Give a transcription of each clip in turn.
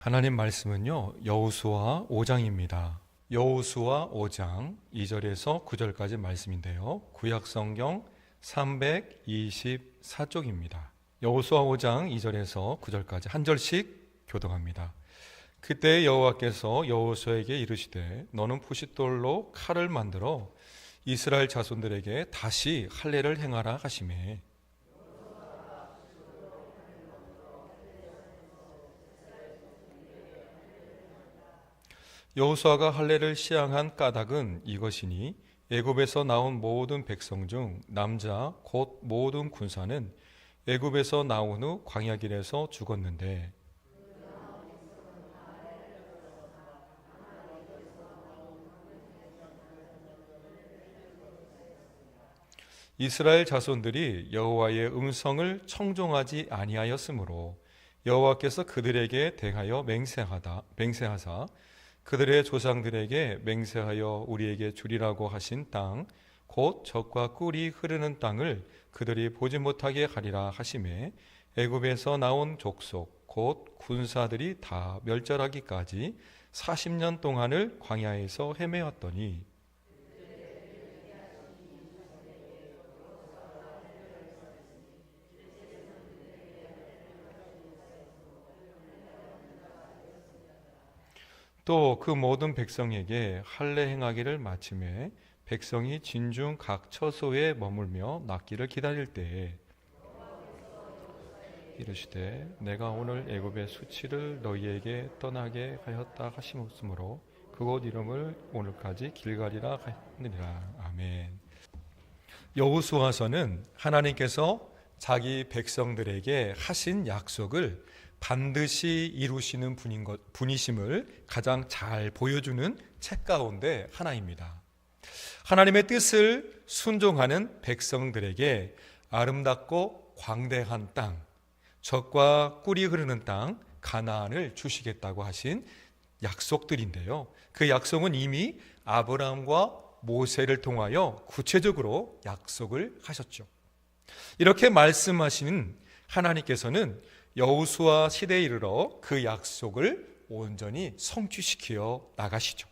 하나님 말씀은요, 여호수아 5장입니다. 여호수아 5장 2절에서 9절까지 말씀인데요, 구약성경 324쪽입니다. 여호수아 5장 2절에서 9절까지 한 절씩 교독합니다. 그때 여호와께서 여호수아에게 이르시되 너는 푸싯돌로 칼을 만들어 이스라엘 자손들에게 다시 할례를 행하라 하시매 여호수아가 할례를 시행한 까닭은 이것이니 애굽에서 나온 모든 백성 중 남자 곧 모든 군사는 애굽에서 나온 후 광야길에서 죽었는데 이스라엘 자손들이 여호와의 음성을 청종하지 아니하였으므로 여호와께서 그들에게 대하여 맹세하사 그들의 조상들에게 맹세하여 우리에게 주리라고 하신 땅 곧 젖과 꿀이 흐르는 땅을 그들이 보지 못하게 하리라 하시매 애굽에서 나온 족속 곧 군사들이 다 멸절하기까지 40년 동안을 광야에서 헤매었더니 또 그 모든 백성에게 할례 행하기를 마침에 백성이 진중 각 처소에 머물며 낫기를 기다릴 때에 이르시되 내가 오늘 애굽의 수치를 너희에게 떠나게 하였다 하심으로 그곳 이름을 오늘까지 길갈이라 하느니라. 아멘. 여호수아서는 하나님께서 자기 백성들에게 하신 약속을 반드시 이루시는 분이심을 가장 잘 보여주는 책 가운데 하나입니다. 하나님의 뜻을 순종하는 백성들에게 아름답고 광대한 땅, 젖과 꿀이 흐르는 땅 가나안을 주시겠다고 하신 약속들인데요, 그 약속은 이미 아브라함과 모세를 통하여 구체적으로 약속을 하셨죠. 이렇게 말씀하시는 하나님께서는 여호수아 시대에 이르러 그 약속을 온전히 성취시켜 나가시죠.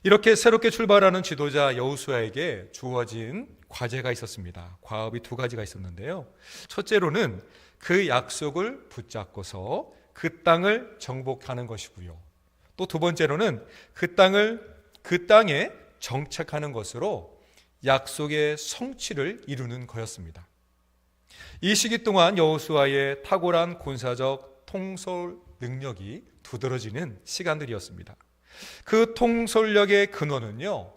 이렇게 새롭게 출발하는 지도자 여호수아에게 주어진 과제가 있었습니다. 과업이 두 가지가 있었는데요, 첫째로는 그 약속을 붙잡고서 그 땅을 정복하는 것이고요, 또 두 번째로는 그 땅에 정착하는 것으로 약속의 성취를 이루는 거였습니다. 이 시기 동안 여호수아의 탁월한 군사적 통솔 능력이 두드러지는 시간들이었습니다. 그 통솔력의 근원은요,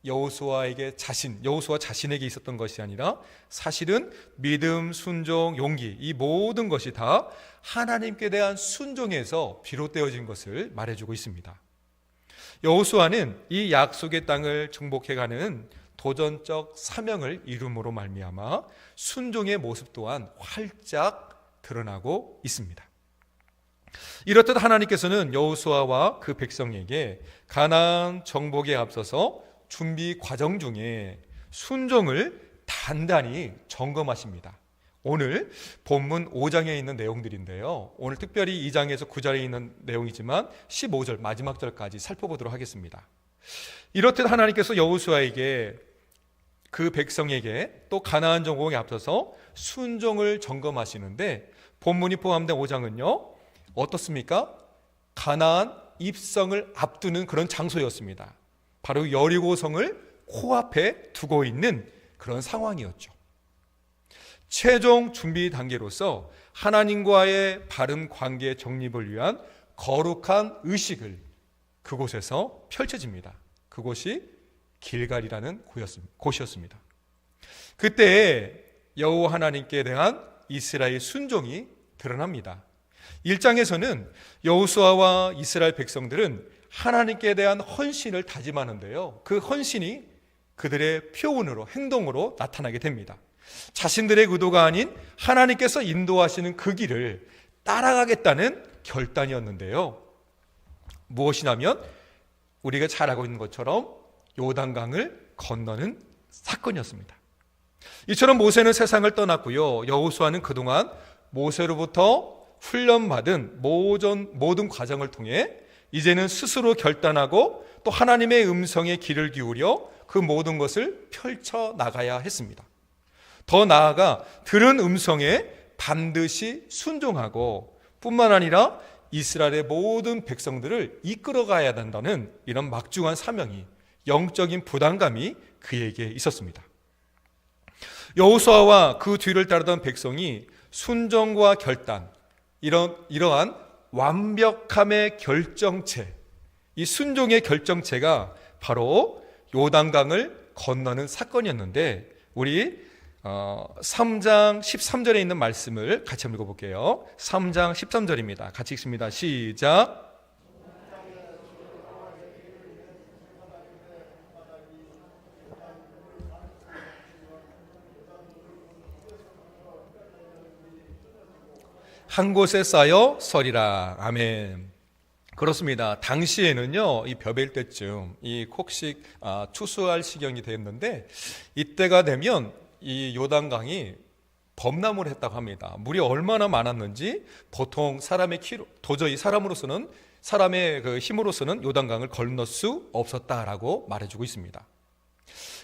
여호수아 자신에게 있었던 것이 아니라 사실은 믿음, 순종, 용기, 이 모든 것이 다 하나님께 대한 순종에서 비롯되어진 것을 말해주고 있습니다. 여호수아는 이 약속의 땅을 정복해가는 도전적 사명을 이룸으로 말미암아 순종의 모습 또한 활짝 드러나고 있습니다. 이렇듯 하나님께서는 여호수아와 그 백성에게 가나안 정복에 앞서서 준비 과정 중에 순종을 단단히 점검하십니다. 오늘 본문 5장에 있는 내용들인데요, 오늘 특별히 2장에서 9절에 있는 내용이지만 15절 마지막 절까지 살펴보도록 하겠습니다. 이렇듯 하나님께서 여호수아에게 그 백성에게 또 가나안 정복에 앞서서 순종을 점검하시는데, 본문이 포함된 5장은요 어떻습니까? 가나안 입성을 앞두는 그런 장소였습니다. 바로 여리고성을 코앞에 두고 있는 그런 상황이었죠. 최종 준비 단계로서 하나님과의 바른 관계 정립을 위한 거룩한 의식을 그곳에서 펼쳐집니다. 그곳이 길갈이라는 곳이었습니다. 그때 여호와 하나님께 대한 이스라엘 순종이 드러납니다. 1장에서는 여호수아와 이스라엘 백성들은 하나님께 대한 헌신을 다짐하는데요, 그 헌신이 그들의 표현으로, 행동으로 나타나게 됩니다. 자신들의 의도가 아닌 하나님께서 인도하시는 그 길을 따라가겠다는 결단이었는데요, 무엇이냐면 우리가 잘 알고 있는 것처럼 요단강을 건너는 사건이었습니다. 이처럼 모세는 세상을 떠났고요, 여호수아는 그동안 모세로부터 훈련받은 모든 과정을 통해 이제는 스스로 결단하고 또 하나님의 음성에 귀를 기울여 그 모든 것을 펼쳐 나가야 했습니다. 더 나아가 들은 음성에 반드시 순종하고 뿐만 아니라 이스라엘의 모든 백성들을 이끌어가야 된다는 이런 막중한 사명이, 영적인 부담감이 그에게 있었습니다. 여호수아와 그 뒤를 따르던 백성이 순종과 결단, 이러한 완벽함의 결정체, 이 순종의 결정체가 바로 요단강을 건너는 사건이었는데, 우리 3장 13절에 있는 말씀을 같이 한번 읽어볼게요. 3장 13절입니다. 같이 읽습니다. 시작. 한 곳에 쌓여 서리라. 아멘. 그렇습니다. 당시에는요, 이 벼벨 때쯤 이 곡식 추수할 시경이 됐는데, 이때가 되면 이 요단강이 범람을 했다고 합니다. 물이 얼마나 많았는지 보통 도저히 사람의 그 힘으로서는 요단강을 건널 수 없었다라고 말해주고 있습니다.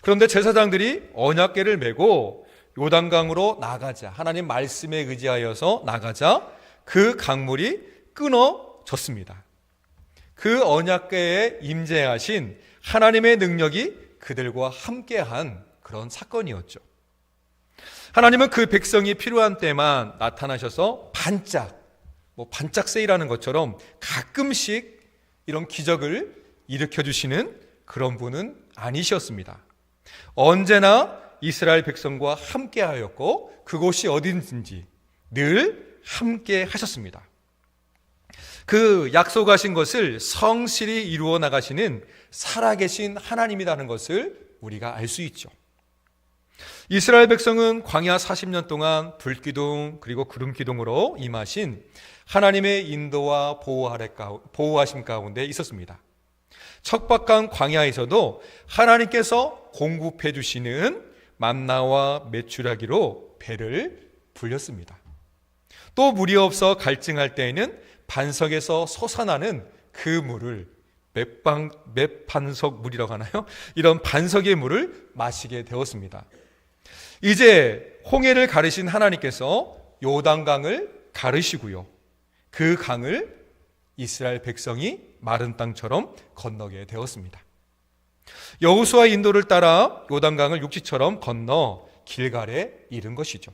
그런데 제사장들이 언약궤를 메고 요단강으로 나가자, 하나님 말씀에 의지하여서 나가자, 그 강물이 끊어졌습니다. 그 언약궤에 임재하신 하나님의 능력이 그들과 함께한 그런 사건이었죠. 하나님은 그 백성이 필요한 때만 나타나셔서 반짝 세일하는 것처럼 가끔씩 이런 기적을 일으켜 주시는 그런 분은 아니셨습니다. 언제나 이스라엘 백성과 함께 하였고 그곳이 어딘지 늘 함께 하셨습니다. 그 약속하신 것을 성실히 이루어 나가시는 살아계신 하나님이라는 것을 우리가 알 수 있죠. 이스라엘 백성은 광야 40년 동안 불기둥 그리고 구름기둥으로 임하신 하나님의 인도와 보호하심 가운데 있었습니다. 척박한 광야에서도 하나님께서 공급해 주시는 만나와 메추라기로 배를 불렸습니다. 또 물이 없어 갈증할 때에는 반석에서 솟아나는 그 물을 맷반석 물이라고 하나요? 이런 반석의 물을 마시게 되었습니다. 이제 홍해를 가르신 하나님께서 요단강을 가르시고요, 그 강을 이스라엘 백성이 마른 땅처럼 건너게 되었습니다. 여호수아의 인도를 따라 요단강을 육지처럼 건너 길갈에 이른 것이죠.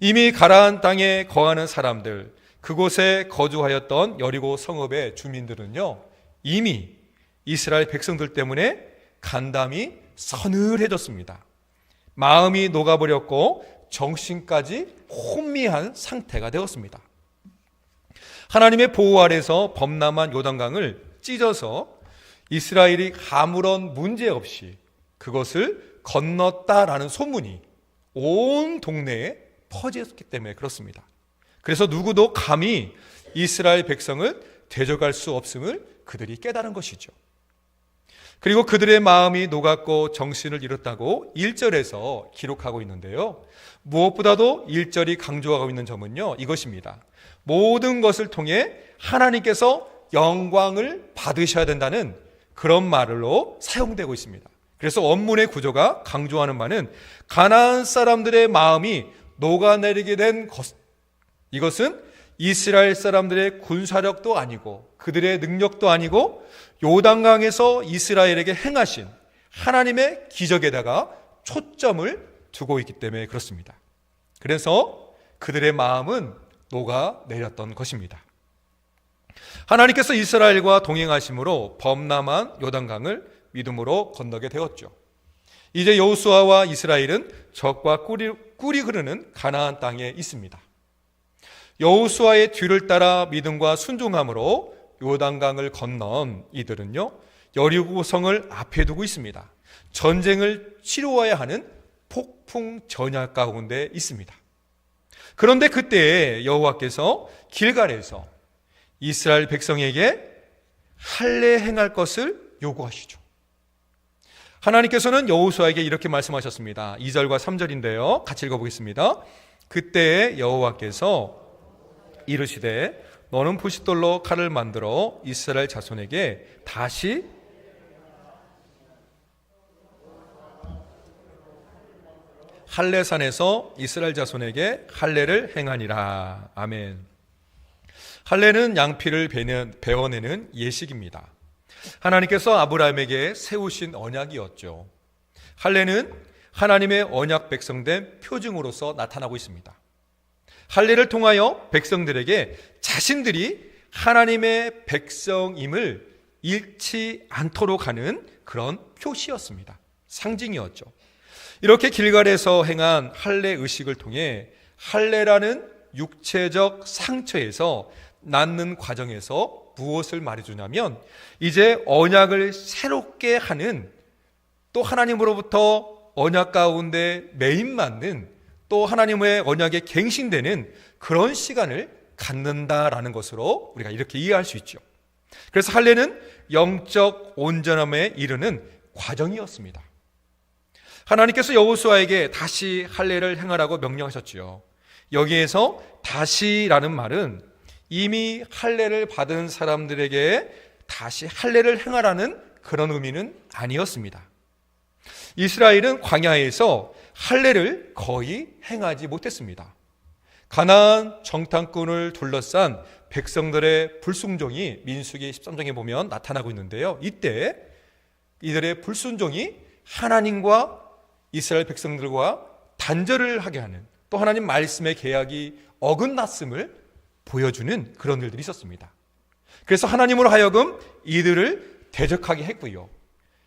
이미 가나안 땅에 거하는 사람들, 그곳에 거주하였던 여리고 성읍의 주민들은요, 이미 이스라엘 백성들 때문에 간담이 서늘해졌습니다. 마음이 녹아버렸고 정신까지 혼미한 상태가 되었습니다. 하나님의 보호 아래서 범람한 요단강을 찢어서 이스라엘이 아무런 문제 없이 그것을 건넜다라는 소문이 온 동네에 퍼졌기 때문에 그렇습니다. 그래서 누구도 감히 이스라엘 백성을 대적할 수 없음을 그들이 깨달은 것이죠. 그리고 그들의 마음이 녹았고 정신을 잃었다고 1절에서 기록하고 있는데요, 무엇보다도 1절이 강조하고 있는 점은요, 이것입니다. 모든 것을 통해 하나님께서 영광을 받으셔야 된다는 그런 말로 사용되고 있습니다. 그래서 원문의 구조가 강조하는 바는 가나안 사람들의 마음이 녹아내리게 된 것, 이것은 이스라엘 사람들의 군사력도 아니고 그들의 능력도 아니고 요단강에서 이스라엘에게 행하신 하나님의 기적에다가 초점을 두고 있기 때문에 그렇습니다. 그래서 그들의 마음은 녹아내렸던 것입니다. 하나님께서 이스라엘과 동행하심으로 범람한 요단강을 믿음으로 건너게 되었죠. 이제 여호수아와 이스라엘은 적과 꿀이 흐르는 가나안 땅에 있습니다. 여호수아의 뒤를 따라 믿음과 순종함으로 요단강을 건넌 이들은요, 여리고 성을 앞에 두고 있습니다. 전쟁을 치루어야 하는 폭풍 전야 가운데 있습니다. 그런데 그때 여호와께서 길갈에서 이스라엘 백성에게 할례 행할 것을 요구하시죠. 하나님께서는 여호수아에게 이렇게 말씀하셨습니다. 2절과 3절인데요, 같이 읽어보겠습니다. 그때 여호와께서 이르시되 너는 부싯돌로 칼을 만들어 이스라엘 자손에게 다시 할례산에서 이스라엘 자손에게 할례를 행하니라. 아멘. 할례는 양피를 베어내는 예식입니다. 하나님께서 아브라함에게 세우신 언약이었죠. 할례는 하나님의 언약 백성된 표징으로서 나타나고 있습니다. 할례를 통하여 백성들에게 자신들이 하나님의 백성임을 잃지 않도록 하는 그런 표시였습니다. 상징이었죠. 이렇게 길갈에서 행한 할례 의식을 통해 할례라는 육체적 상처에서 낫는 과정에서 무엇을 말해주냐면 이제 언약을 새롭게 하는, 또 하나님으로부터 언약 가운데 매임 맞는, 또 하나님의 언약에 갱신되는 그런 시간을 갖는다라는 것으로 우리가 이렇게 이해할 수 있죠. 그래서 할례는 영적 온전함에 이르는 과정이었습니다. 하나님께서 여호수아에게 다시 할례를 행하라고 명령하셨지요. 여기에서 다시라는 말은 이미 할례를 받은 사람들에게 다시 할례를 행하라는 그런 의미는 아니었습니다. 이스라엘은 광야에서 할례를 거의 행하지 못했습니다. 가나안 정탐꾼을 둘러싼 백성들의 불순종이 민수기 13장에 보면 나타나고 있는데요. 이때 이들의 불순종이 하나님과 이스라엘 백성들과 단절을 하게 하는, 또 하나님 말씀의 계약이 어긋났음을 보여주는 그런 일들이 있었습니다. 그래서 하나님으로 하여금 이들을 대적하게 했고요.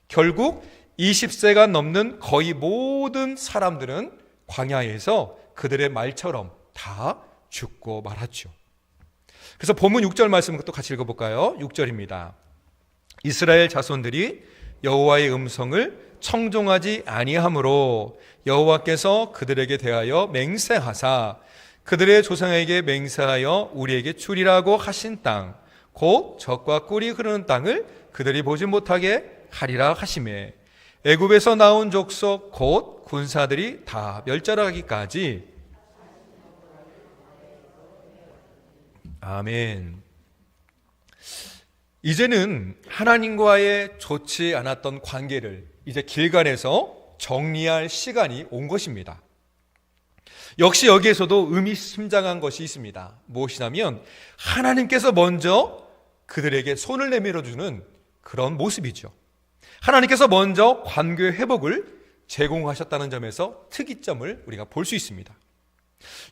결국 20세가 넘는 거의 모든 사람들은 광야에서 그들의 말처럼 다 죽고 말았죠. 그래서 본문 6절 말씀 또 같이 읽어볼까요? 6절입니다. 이스라엘 자손들이 여호와의 음성을 청종하지 아니하므로 여호와께서 그들에게 대하여 맹세하사 그들의 조상에게 맹세하여 우리에게 주리라고 하신 땅, 곧 젖과 꿀이 흐르는 땅을 그들이 보지 못하게 하리라 하시매 애굽에서 나온 족속 곧 군사들이 다 멸절하기까지. 아멘. 이제는 하나님과의 좋지 않았던 관계를 이제 길갈에서 정리할 시간이 온 것입니다. 역시 여기에서도 의미심장한 것이 있습니다. 무엇이냐면 하나님께서 먼저 그들에게 손을 내밀어 주는 그런 모습이죠. 하나님께서 먼저 관계 회복을 제공하셨다는 점에서 특이점을 우리가 볼 수 있습니다.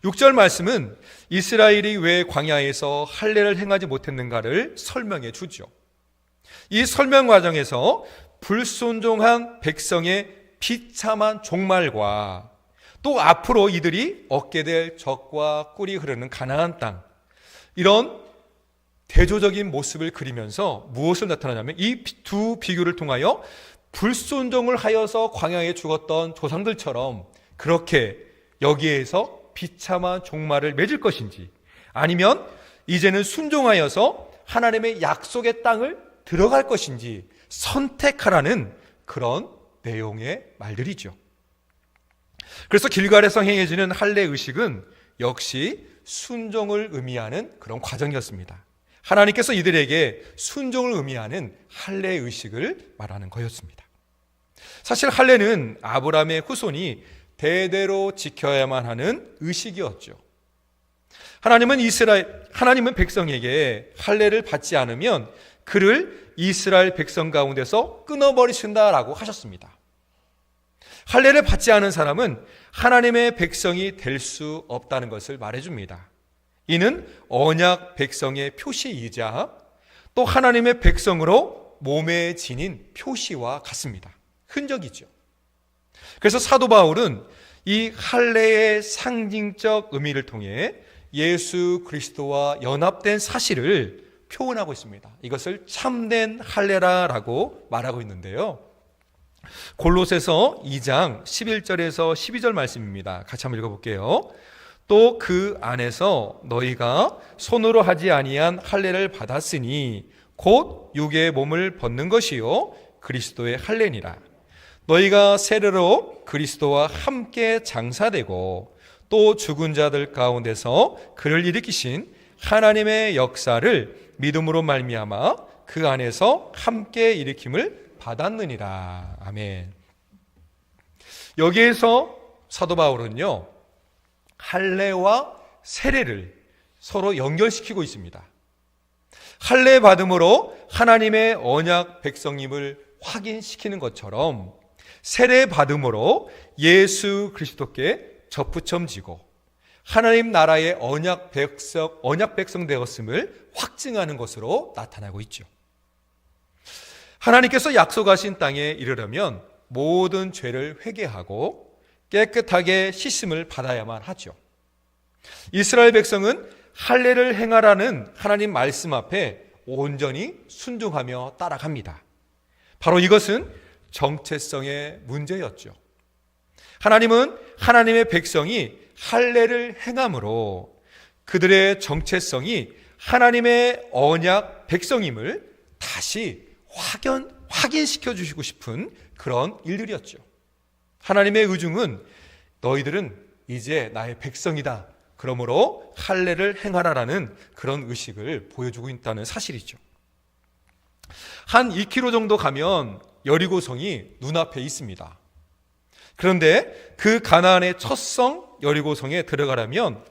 6절 말씀은 이스라엘이 왜 광야에서 할례를 행하지 못했는가를 설명해 주죠. 이 설명 과정에서 불순종한 백성의 비참한 종말과 또 앞으로 이들이 얻게 될 젖과 꿀이 흐르는 가나안 땅, 이런 대조적인 모습을 그리면서 무엇을 나타나냐면 이 두 비교를 통하여 불순종을 하여서 광야에 죽었던 조상들처럼 그렇게 여기에서 비참한 종말을 맺을 것인지, 아니면 이제는 순종하여서 하나님의 약속의 땅을 들어갈 것인지 선택하라는 그런 내용의 말들이죠. 그래서 길갈에서 행해지는 할례 의식은 역시 순종을 의미하는 그런 과정이었습니다. 하나님께서 이들에게 순종을 의미하는 할례 의식을 말하는 거였습니다. 사실 할례는 아브라함의 후손이 대대로 지켜야만 하는 의식이었죠. 하나님은 백성에게 할례를 받지 않으면 그를 이스라엘 백성 가운데서 끊어버리신다라고 하셨습니다. 할례를 받지 않은 사람은 하나님의 백성이 될 수 없다는 것을 말해줍니다. 이는 언약 백성의 표시이자 또 하나님의 백성으로 몸에 지닌 표시와 같습니다. 흔적이죠. 그래서 사도 바울은 이 할례의 상징적 의미를 통해 예수 그리스도와 연합된 사실을 표현하고 있습니다. 이것을 참된 할례라고 말하고 있는데요. 골로새서 2장 11절에서 12절 말씀입니다. 같이 한번 읽어볼게요. 또 그 안에서 너희가 손으로 하지 아니한 할례를 받았으니 곧 육의 몸을 벗는 것이요 그리스도의 할례니라. 너희가 세례로 그리스도와 함께 장사되고 또 죽은 자들 가운데서 그를 일으키신 하나님의 역사를 믿음으로 말미암아 그 안에서 함께 일으킴을 받았느니라. 아멘. 여기에서 사도 바울은요, 할례와 세례를 서로 연결시키고 있습니다. 할례 받음으로 하나님의 언약 백성임을 확인시키는 것처럼 세례 받음으로 예수 그리스도께 접붙임지고 하나님 나라의 언약 백성 되었음을 확증하는 것으로 나타나고 있죠. 하나님께서 약속하신 땅에 이르려면 모든 죄를 회개하고 깨끗하게 씻음을 받아야만 하죠. 이스라엘 백성은 할례를 행하라는 하나님 말씀 앞에 온전히 순종하며 따라갑니다. 바로 이것은 정체성의 문제였죠. 하나님은 하나님의 백성이 할례를 행함으로 그들의 정체성이 하나님의 언약 백성임을 다시 확인시켜 주시고 싶은 그런 일들이었죠. 하나님의 의중은 너희들은 이제 나의 백성이다. 그러므로 할례를 행하라라는 그런 의식을 보여주고 있다는 사실이죠. 한 2km 정도 가면 여리고성이 눈앞에 있습니다. 그런데 그 가나안의 첫 성 여리고성에 들어가려면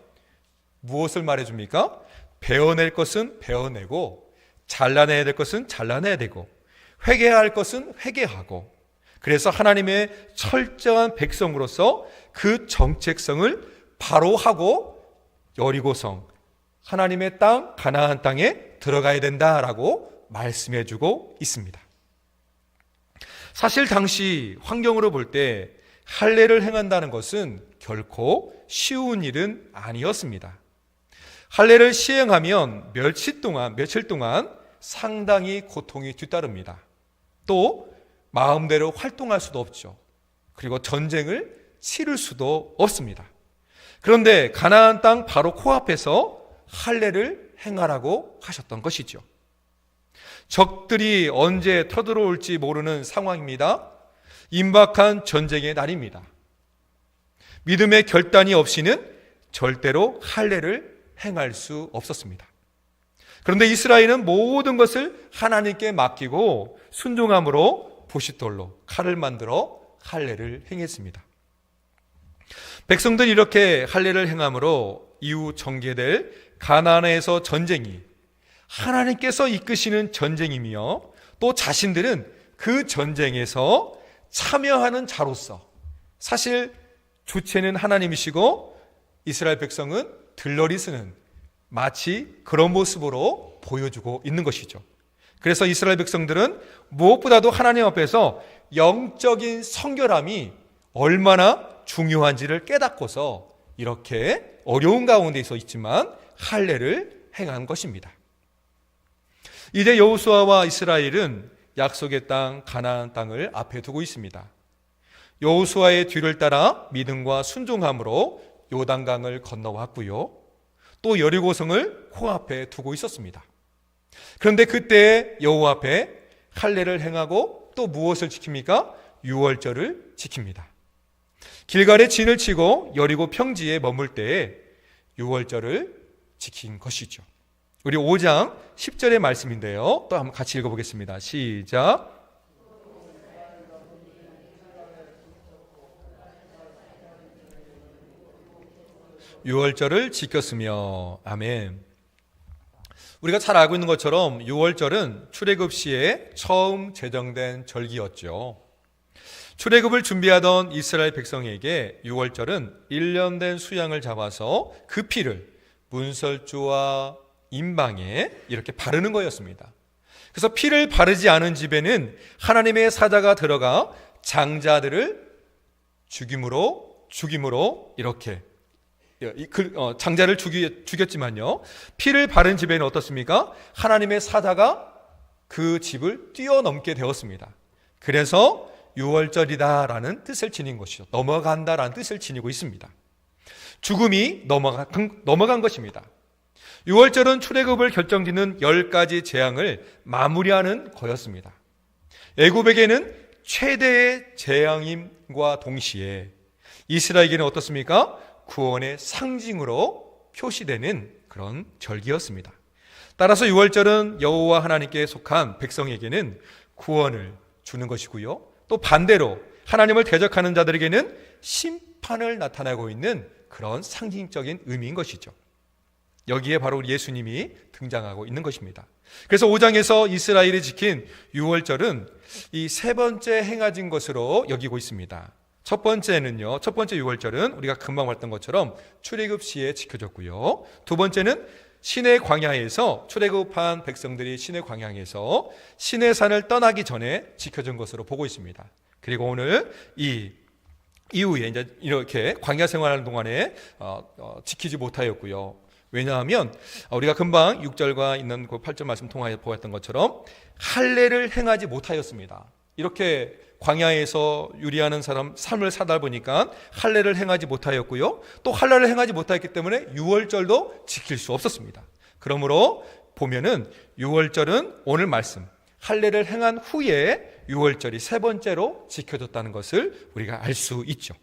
무엇을 말해줍니까? 베어낼 것은 베어내고 잘라내야 될 것은 잘라내야 되고 회개해야 할 것은 회개하고, 그래서 하나님의 철저한 백성으로서 그 정체성을 바로 하고 여리고성, 하나님의 땅 가나안 땅에 들어가야 된다라고 말씀해주고 있습니다. 사실 당시 환경으로 볼 때 할례를 행한다는 것은 결코 쉬운 일은 아니었습니다. 할례를 시행하면 며칠 동안 상당히 고통이 뒤따릅니다. 또 마음대로 활동할 수도 없죠. 그리고 전쟁을 치를 수도 없습니다. 그런데 가나안 땅 바로 코앞에서 할례를 행하라고 하셨던 것이죠. 적들이 언제 터들어올지 모르는 상황입니다. 임박한 전쟁의 날입니다. 믿음의 결단이 없이는 절대로 할례를 행할 수 없었습니다. 그런데 이스라엘은 모든 것을 하나님께 맡기고 순종함으로 부싯돌로 칼을 만들어 할례를 행했습니다. 백성들이 이렇게 할례를 행함으로 이후 전개될 가나안에서 전쟁이 하나님께서 이끄시는 전쟁이며 또 자신들은 그 전쟁에서 참여하는 자로서, 사실 주체는 하나님이시고 이스라엘 백성은 들러리 쓰는 마치 그런 모습으로 보여주고 있는 것이죠. 그래서 이스라엘 백성들은 무엇보다도 하나님 앞에서 영적인 성결함이 얼마나 중요한지를 깨닫고서 이렇게 어려운 가운데 있지만 할례를 행한 것입니다. 이제 여호수아와 이스라엘은 약속의 땅 가나안 땅을 앞에 두고 있습니다. 여호수아의 뒤를 따라 믿음과 순종함으로 요단강을 건너왔고요. 또 여리고성을 코앞에 두고 있었습니다. 그런데 그때 여호와 앞에 할례를 행하고 또 무엇을 지킵니까? 유월절을 지킵니다. 길갈에 진을 치고 여리고 평지에 머물 때에 유월절을 지킨 것이죠. 우리 5장 10절의 말씀인데요. 또 한번 같이 읽어보겠습니다. 시작. 유월절을 지켰으며. 아멘. 우리가 잘 알고 있는 것처럼 유월절은 출애굽 시에 처음 제정된 절기였죠. 출애굽을 준비하던 이스라엘 백성에게 유월절은 1년 된 수양을 잡아서 그 피를 문설주와 임방에 이렇게 바르는 거였습니다. 그래서 피를 바르지 않은 집에는 하나님의 사자가 들어가 장자들을 죽임으로 이렇게 장자를 죽였지만요, 피를 바른 집에는 어떻습니까? 하나님의 사자가 그 집을 뛰어넘게 되었습니다. 그래서 유월절이다라는 뜻을 지닌 것이죠. 넘어간다라는 뜻을 지니고 있습니다. 죽음이 넘어간 것입니다. 유월절은 출애굽을 결정짓는 10가지 재앙을 마무리하는 거였습니다. 애굽에게는 최대의 재앙임과 동시에 이스라엘에게는 어떻습니까? 구원의 상징으로 표시되는 그런 절기였습니다. 따라서 유월절은 여호와 하나님께 속한 백성에게는 구원을 주는 것이고요. 또 반대로 하나님을 대적하는 자들에게는 심판을 나타내고 있는 그런 상징적인 의미인 것이죠. 여기에 바로 예수님이 등장하고 있는 것입니다. 그래서 5장에서 이스라엘이 지킨 유월절은 이 세 번째 행하진 것으로 여기고 있습니다. 첫 번째 유월절은 우리가 금방 봤던 것처럼 출애굽 시에 지켜졌고요. 두 번째는 시내 광야에서 출애굽한 백성들이 시내 광야에서 시내산을 떠나기 전에 지켜진 것으로 보고 있습니다. 그리고 오늘 이 이후에 이제 이렇게 광야 생활하는 동안에 지키지 못하였고요. 왜냐하면 우리가 금방 6절과 있는 그 8절 말씀 통하여 보았던 것처럼 할례를 행하지 못하였습니다. 이렇게 광야에서 유리하는 사람 삶을 사다 보니까 할례를 행하지 못하였고요. 또 할례를 행하지 못했기 때문에 유월절도 지킬 수 없었습니다. 그러므로 보면은 유월절은 오늘 말씀 할례를 행한 후에 유월절이 세 번째로 지켜졌다는 것을 우리가 알 수 있죠.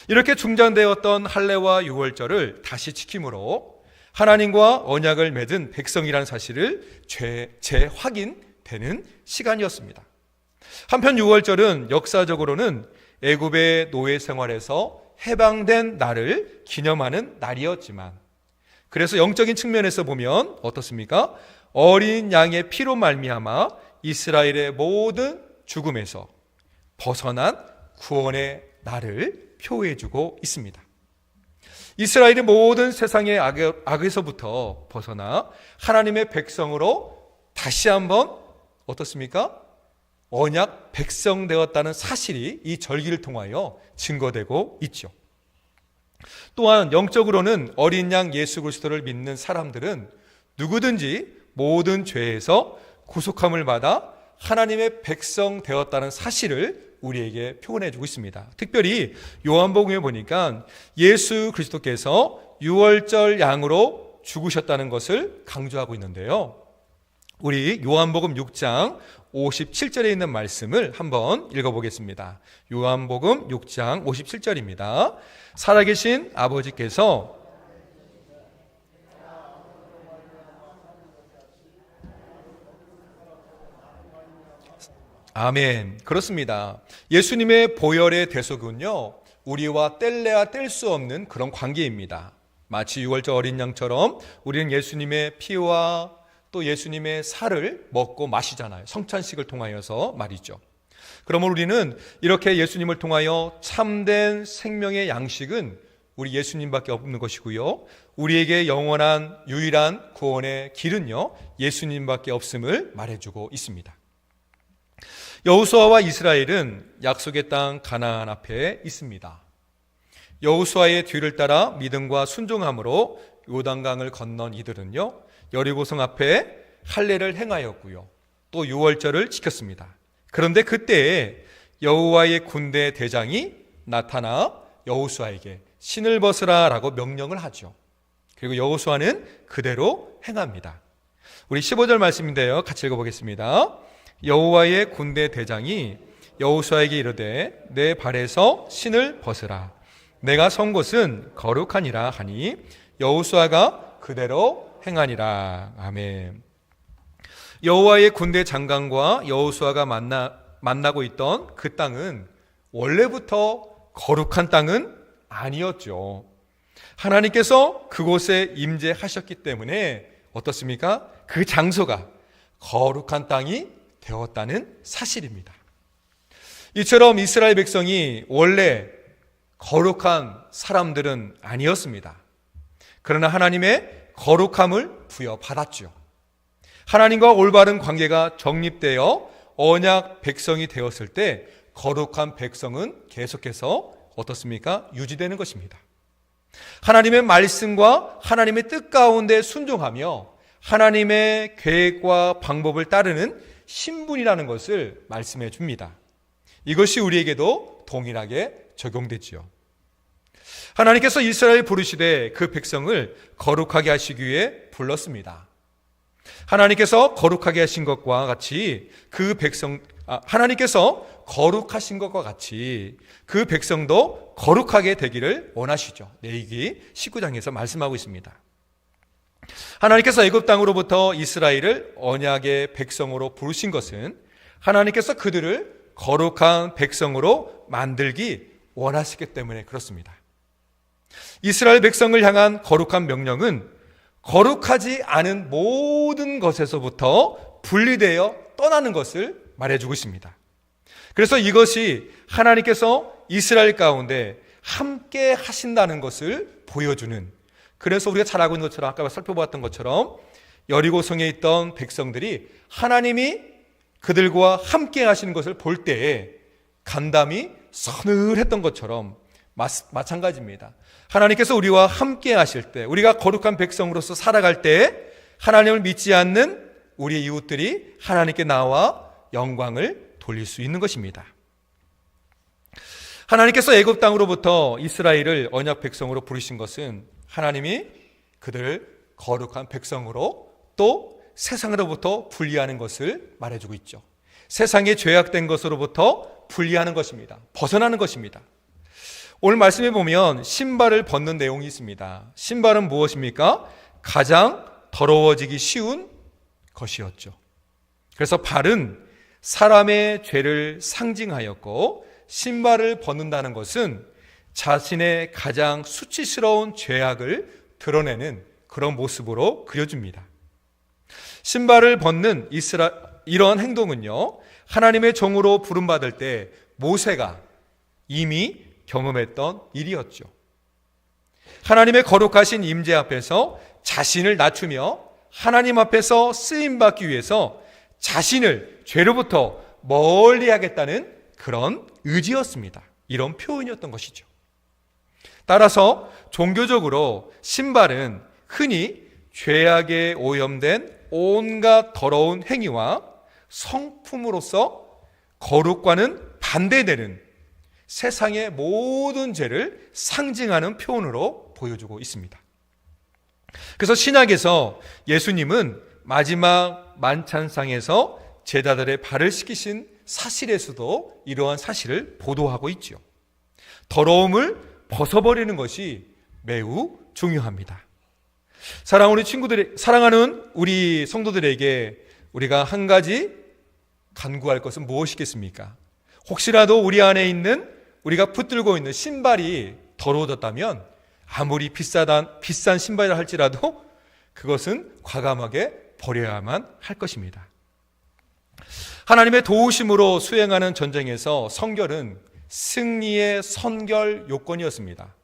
이렇게 중단되었던 할례와 유월절을 다시 지킴으로 하나님과 언약을 맺은 백성이라는 사실을 재확인되는 시간이었습니다. 한편 유월절은 역사적으로는 애굽의 노예 생활에서 해방된 날을 기념하는 날이었지만, 그래서 영적인 측면에서 보면 어떻습니까? 어린 양의 피로 말미암아 이스라엘의 모든 죽음에서 벗어난 구원의 날을 표해주고 있습니다. 이스라엘이 모든 세상의 악에서부터 벗어나 하나님의 백성으로 다시 한번 어떻습니까? 언약 백성 되었다는 사실이 이 절기를 통하여 증거되고 있죠. 또한 영적으로는 어린 양 예수 그리스도를 믿는 사람들은 누구든지 모든 죄에서 구속함을 받아 하나님의 백성 되었다는 사실을 우리에게 표현해 주고 있습니다. 특별히 요한복음에 보니까 예수 그리스도께서 유월절 양으로 죽으셨다는 것을 강조하고 있는데요. 우리 요한복음 6장 57절에 있는 말씀을 한번 읽어보겠습니다. 요한복음 6장 57절입니다. 살아계신 아버지께서 아멘. 그렇습니다. 예수님의 보혈의 대속은요, 우리와 뗄래야 뗄 수 없는 그런 관계입니다. 마치 유월절 어린 양처럼 우리는 예수님의 피와 또 예수님의 살을 먹고 마시잖아요. 성찬식을 통하여서 말이죠. 그러면 우리는 이렇게 예수님을 통하여 참된 생명의 양식은 우리 예수님밖에 없는 것이고요. 우리에게 영원한 유일한 구원의 길은요, 예수님밖에 없음을 말해주고 있습니다. 여호수아와 이스라엘은 약속의 땅 가나안 앞에 있습니다. 여호수아의 뒤를 따라 믿음과 순종함으로 요단강을 건넌 이들은요, 여리고성 앞에 할례를 행하였고요, 또 유월절을 지켰습니다. 그런데 그때 여호와의 군대 대장이 나타나 여호수아에게 신을 벗으라 라고 명령을 하죠. 그리고 여호수아는 그대로 행합니다. 우리 15절 말씀인데요, 같이 읽어보겠습니다. 여호와의 군대 대장이 여호수아에게 이르되 내 발에서 신을 벗으라, 내가 선 곳은 거룩하니라 하니 여호수아가 그대로 행하니라. 아멘. 여호와의 군대 장관과 여호수아가 만나고 있던 그 땅은 원래부터 거룩한 땅은 아니었죠. 하나님께서 그곳에 임재하셨기 때문에 어떻습니까? 그 장소가 거룩한 땅이 되었다는 사실입니다. 이처럼 이스라엘 백성이 원래 거룩한 사람들은 아니었습니다. 그러나 하나님의 거룩함을 부여받았죠. 하나님과 올바른 관계가 정립되어 언약 백성이 되었을 때 거룩한 백성은 계속해서 어떻습니까? 유지되는 것입니다. 하나님의 말씀과 하나님의 뜻 가운데 순종하며 하나님의 계획과 방법을 따르는 신분이라는 것을 말씀해 줍니다. 이것이 우리에게도 동일하게 적용되지요. 하나님께서 이스라엘 부르시되 그 백성을 거룩하게 하시기 위해 불렀습니다. 하나님께서 거룩하게 하신 것과 같이 하나님께서 거룩하신 것과 같이 그 백성도 거룩하게 되기를 원하시죠. 레위기 19장에서 말씀하고 있습니다. 하나님께서 애굽 땅으로부터 이스라엘을 언약의 백성으로 부르신 것은 하나님께서 그들을 거룩한 백성으로 만들기 원하시기 때문에 그렇습니다. 이스라엘 백성을 향한 거룩한 명령은 거룩하지 않은 모든 것에서부터 분리되어 떠나는 것을 말해주고 있습니다. 그래서 이것이 하나님께서 이스라엘 가운데 함께 하신다는 것을 보여주는, 그래서 우리가 잘 알고 있는 것처럼 아까 살펴보았던 것처럼 여리고성에 있던 백성들이 하나님이 그들과 함께 하시는 것을 볼 때에 간담이 서늘했던 것처럼 마찬가지입니다. 하나님께서 우리와 함께 하실 때, 우리가 거룩한 백성으로서 살아갈 때 하나님을 믿지 않는 우리의 이웃들이 하나님께 나와 영광을 돌릴 수 있는 것입니다. 하나님께서 애굽 땅으로부터 이스라엘을 언약 백성으로 부르신 것은 하나님이 그들을 거룩한 백성으로 또 세상으로부터 분리하는 것을 말해주고 있죠. 세상에 죄악된 것으로부터 분리하는 것입니다. 벗어나는 것입니다. 오늘 말씀에 보면 신발을 벗는 내용이 있습니다. 신발은 무엇입니까? 가장 더러워지기 쉬운 것이었죠. 그래서 발은 사람의 죄를 상징하였고, 신발을 벗는다는 것은 자신의 가장 수치스러운 죄악을 드러내는 그런 모습으로 그려줍니다. 신발을 벗는 이러한 행동은요, 하나님의 종으로 부름받을 때 모세가 이미 경험했던 일이었죠. 하나님의 거룩하신 임재 앞에서 자신을 낮추며 하나님 앞에서 쓰임받기 위해서 자신을 죄로부터 멀리 하겠다는 그런 의지였습니다. 이런 표현이었던 것이죠. 따라서 종교적으로 신발은 흔히 죄악에 오염된 온갖 더러운 행위와 성품으로서 거룩과는 반대되는 세상의 모든 죄를 상징하는 표현으로 보여주고 있습니다. 그래서 신약에서 예수님은 마지막 만찬상에서 제자들의 발을 씻기신 사실에서도 이러한 사실을 보도하고 있죠. 더러움을 벗어버리는 것이 매우 중요합니다. 사랑하는 우리 성도들에게 우리가 한 가지 간구할 것은 무엇이겠습니까? 혹시라도 우리 안에 있는, 우리가 붙들고 있는 신발이 더러워졌다면 아무리 비싼 신발이라 할지라도 그것은 과감하게 버려야만 할 것입니다. 하나님의 도우심으로 수행하는 전쟁에서 성결은 승리의 선결 요건이었습니다.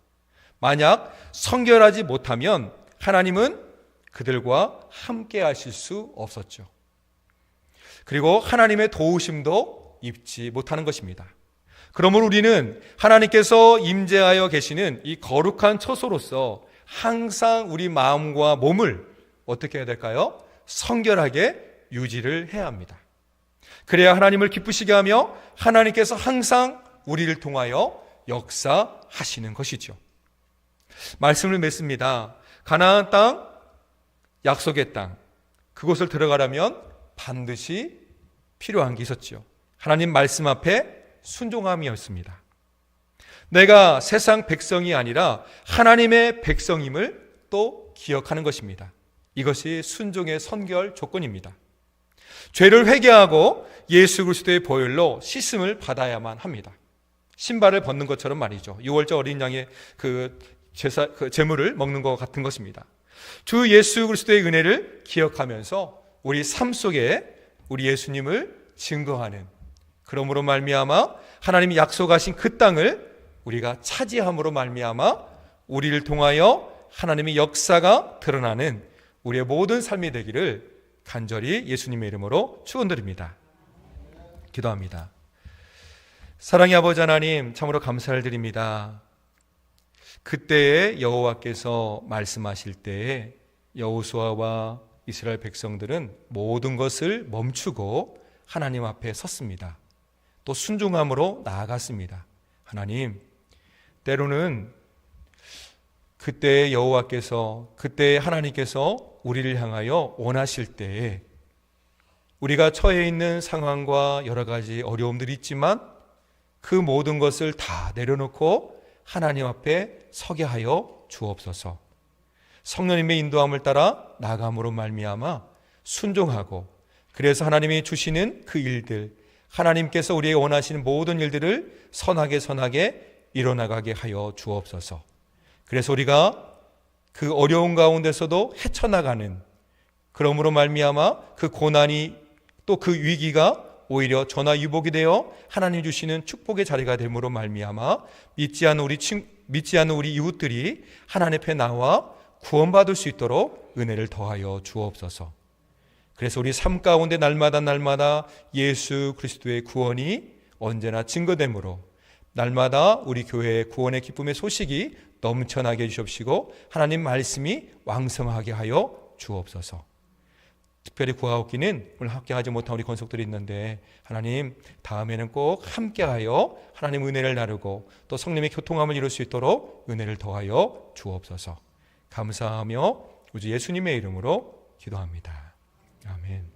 만약 선결하지 못하면 하나님은 그들과 함께 하실 수 없었죠. 그리고 하나님의 도우심도 입지 못하는 것입니다. 그러므로 우리는 하나님께서 임재하여 계시는 이 거룩한 처소로서 항상 우리 마음과 몸을 어떻게 해야 될까요? 성결하게 유지를 해야 합니다. 그래야 하나님을 기쁘시게 하며 하나님께서 항상 우리를 통하여 역사하시는 것이죠. 말씀을 맺습니다. 가나안 땅, 약속의 땅, 그곳을 들어가려면 반드시 필요한 게 있었죠. 하나님 말씀 앞에 순종함이었습니다. 내가 세상 백성이 아니라 하나님의 백성임을 또 기억하는 것입니다. 이것이 순종의 선결 조건입니다. 죄를 회개하고 예수 그리스도의 보혈로 씻음을 받아야만 합니다. 신발을 벗는 것처럼 말이죠. 6월절 어린 양의 그 제물을 먹는 것 같은 것입니다. 주 예수 그리스도의 은혜를 기억하면서 우리 삶 속에 우리 예수님을 증거하는, 그러므로 말미암아 하나님이 약속하신 그 땅을 우리가 차지함으로 말미암아 우리를 통하여 하나님의 역사가 드러나는 우리의 모든 삶이 되기를 간절히 예수님의 이름으로 축원드립니다. 기도합니다. 사랑의 아버지 하나님, 참으로 감사를 드립니다. 그때에 여호와께서 말씀하실 때에 여호수아와 이스라엘 백성들은 모든 것을 멈추고 하나님 앞에 섰습니다. 또 순종함으로 나아갔습니다. 하나님, 때로는 그때의 여호와께서, 그때의 하나님께서 우리를 향하여 원하실 때에 우리가 처해 있는 상황과 여러 가지 어려움들이 있지만 그 모든 것을 다 내려놓고 하나님 앞에 서게 하여 주옵소서. 성령님의 인도함을 따라 나감으로 말미암아 순종하고, 그래서 하나님이 주시는 그 일들, 하나님께서 우리에게 원하시는 모든 일들을 선하게 이뤄나가게 하여 주옵소서. 그래서 우리가 그 어려운 가운데서도 헤쳐나가는, 그러므로 말미암아 그 고난이 또 그 위기가 오히려 전화위복이 되어 하나님 주시는 축복의 자리가 됨으로 말미암아 믿지 않는 우리 이웃들이 하나님 앞에 나와 구원받을 수 있도록 은혜를 더하여 주옵소서. 그래서 우리 삶 가운데 날마다 예수 그리스도의 구원이 언제나 증거되므로 날마다 우리 교회의 구원의 기쁨의 소식이 넘쳐나게 해주시옵시고 하나님 말씀이 왕성하게 하여 주옵소서. 특별히 구하옵기는 오늘 함께하지 못한 우리 권속들이 있는데, 하나님 다음에는 꼭 함께하여 하나님 은혜를 나누고 또 성령의 교통함을 이룰 수 있도록 은혜를 더하여 주옵소서. 감사하며 우주 예수님의 이름으로 기도합니다. 아멘.